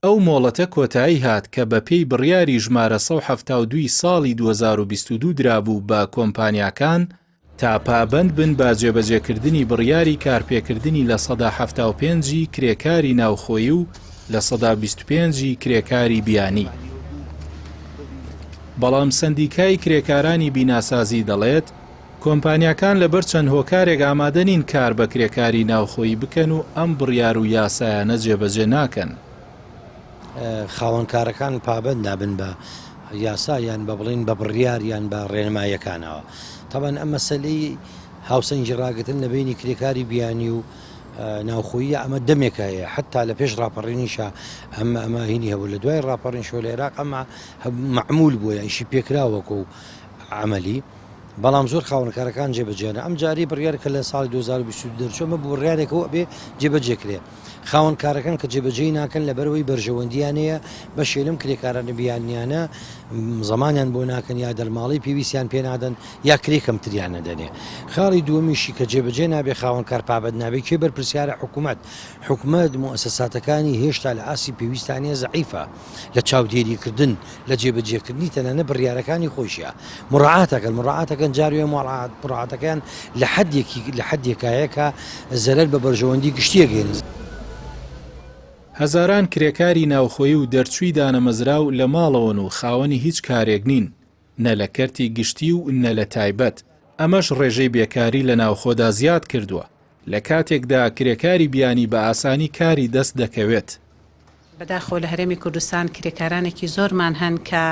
ئەو مۆڵەتە کۆتایی هات کە بەپێی بڕیاری ژمارە 172 ساڵی 2022 درابوو بە کۆمپانیاکان تا پابەند بن با جێبەجێکردنی بڕیاری کارپێکردنی لە 175 کرێکاری ناوخۆیی و لە 125 کرێکاری بیانی. بەڵام سەندیکای کرێکارانی بیناسازی دەڵێت کۆمپانیاکان لەبەر چەند هۆکارێک ئامادە نین کار بە کرێکاری ناوخۆیی بکەن و ئەم بڕیار و یاسایانە جێبەجێ ناکەن. خاوەنکارەکان پابەند نابن بە یاسا یان بە بڵین بە بڕیار یان بە ڕێنماییەکانەوە. تەبەن ئەم مەسەلەی هاوسەنگی ڕاگرتن لە بینی کرێکاری بیانی و ناوخۆیی ئەمە دەمێکە هەیە حتا لە پێش ڕاپەڕینیشە ئەمە هینی هەبوو لە دوای ڕاپەڕینشەوە لە عێراق ئەمە معمول بووە ئیشی پێکراوەکە و عملی. بەڵام زۆر خاوەنکارەکان جێبەجێنە ئەم جاری بڕیار کە لە ساڵی 2020 دەرچۆمە بۆ ڕیارێکەوە بێ جێبەجێکرێ. خاوەنکارەکان کە جێبەجێی ناکەن لەبەرەوەی بەرژەوەندیانەیە بە شێلم کرێکارانە بیانیانە زەمانیان بۆ ناکەن یا دەرماڵی پێویستیان پێ نادەن یا کرێکەم تریانە دەنێ. خاڵی دووەمیشی کە جێبەجێ نابێ خاوەنکار پابەت نابێت کێ بەرپرسیارە حکوومەت موسساتەکانی هێشتا لە ئاسی پێویستانیە زەعیفە لە چاودێریکردن لە جێبەجێکردنی تەنانە بڕیارەکانی خۆشیە مڕعاتەکەن جاروێ مڕعاتەکان لە حەدێکایەکە زەرەر بە بەرژەوەندی گشتیە گەێنن. هەزاران کرێکاری ناوخۆیی و دەرچووی دانەمەزراو لە ماڵەوەن و خاوەنی هیچ کارێک نین، نە لە کەرتی گشتی و نە لە تایبەت. ئەمەش ڕێژەی بێکاری لە ناوخۆدا زیاد کردووە. لە کاتێکدا کرێکاری بیانی بە ئاسانی کاری دەست دەکەوێت. بەداخۆ لە هەرێمی کوردستان کرێکارانێکی زۆرمان هەن کە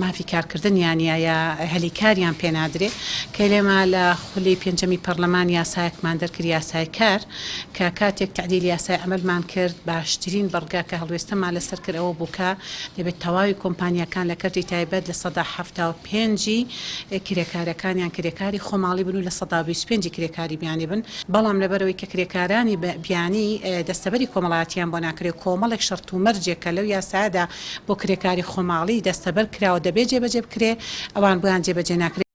مافی کارکردنیانە یا هەلیکاریان پێنادرێ کە لێمە لە خولی پێنجەمی پەرلەمان یاسایەکمان دەرکرد یاسای کار کە کاتێک تعدیل یاسای ئەمەلمان کرد باشترین بەڕگا کە هەڵوێستەمان لەسەر کرد ئەوە بووکە دەبێت تەواوی کۆمپانیەکان لە کەرتی تایبەت لە 175 کرێکارەکانیان کرێکاری خۆماڵی بن و لە 125 کرێکاری بیانی بن. بەڵام لەبەرەوەی کە کرێکارانی بیانی دەستەبەری کۆمەڵایەتیان بۆ ناکرێت کۆمەڵێک شەرت و مەرجێکە لەو یاسادا بۆ کرێکاری خۆماڵی دەستەبەر کراوە دەبێت جێبەجێ بکرێ ئەوان بۆیان جێبەجێ ناکرێت.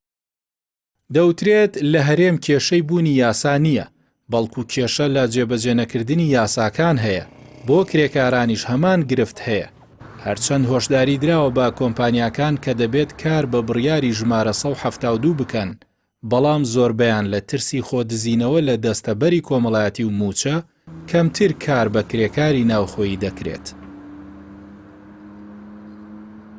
دەوترێت لە هەرێم کێشەی بوونی یاسا نییە، بەڵکو کێشە لە جێبەجێ نەکردنی یاساکان هەیە. بۆ کرێکارانیش هەمان گرفت هەیە. هەرچەند هۆشداری دراوە بە کۆمپانیاکان کە دەبێت کار بە بڕیاری ژمارە 172 بکەن، بەڵام زۆربەیان لە ترسی خۆدزینەوە لە دەستەبەری کۆمەڵایەتی و موچە کەمتر کار بە کرێکاری ناوخۆیی دەکرێت.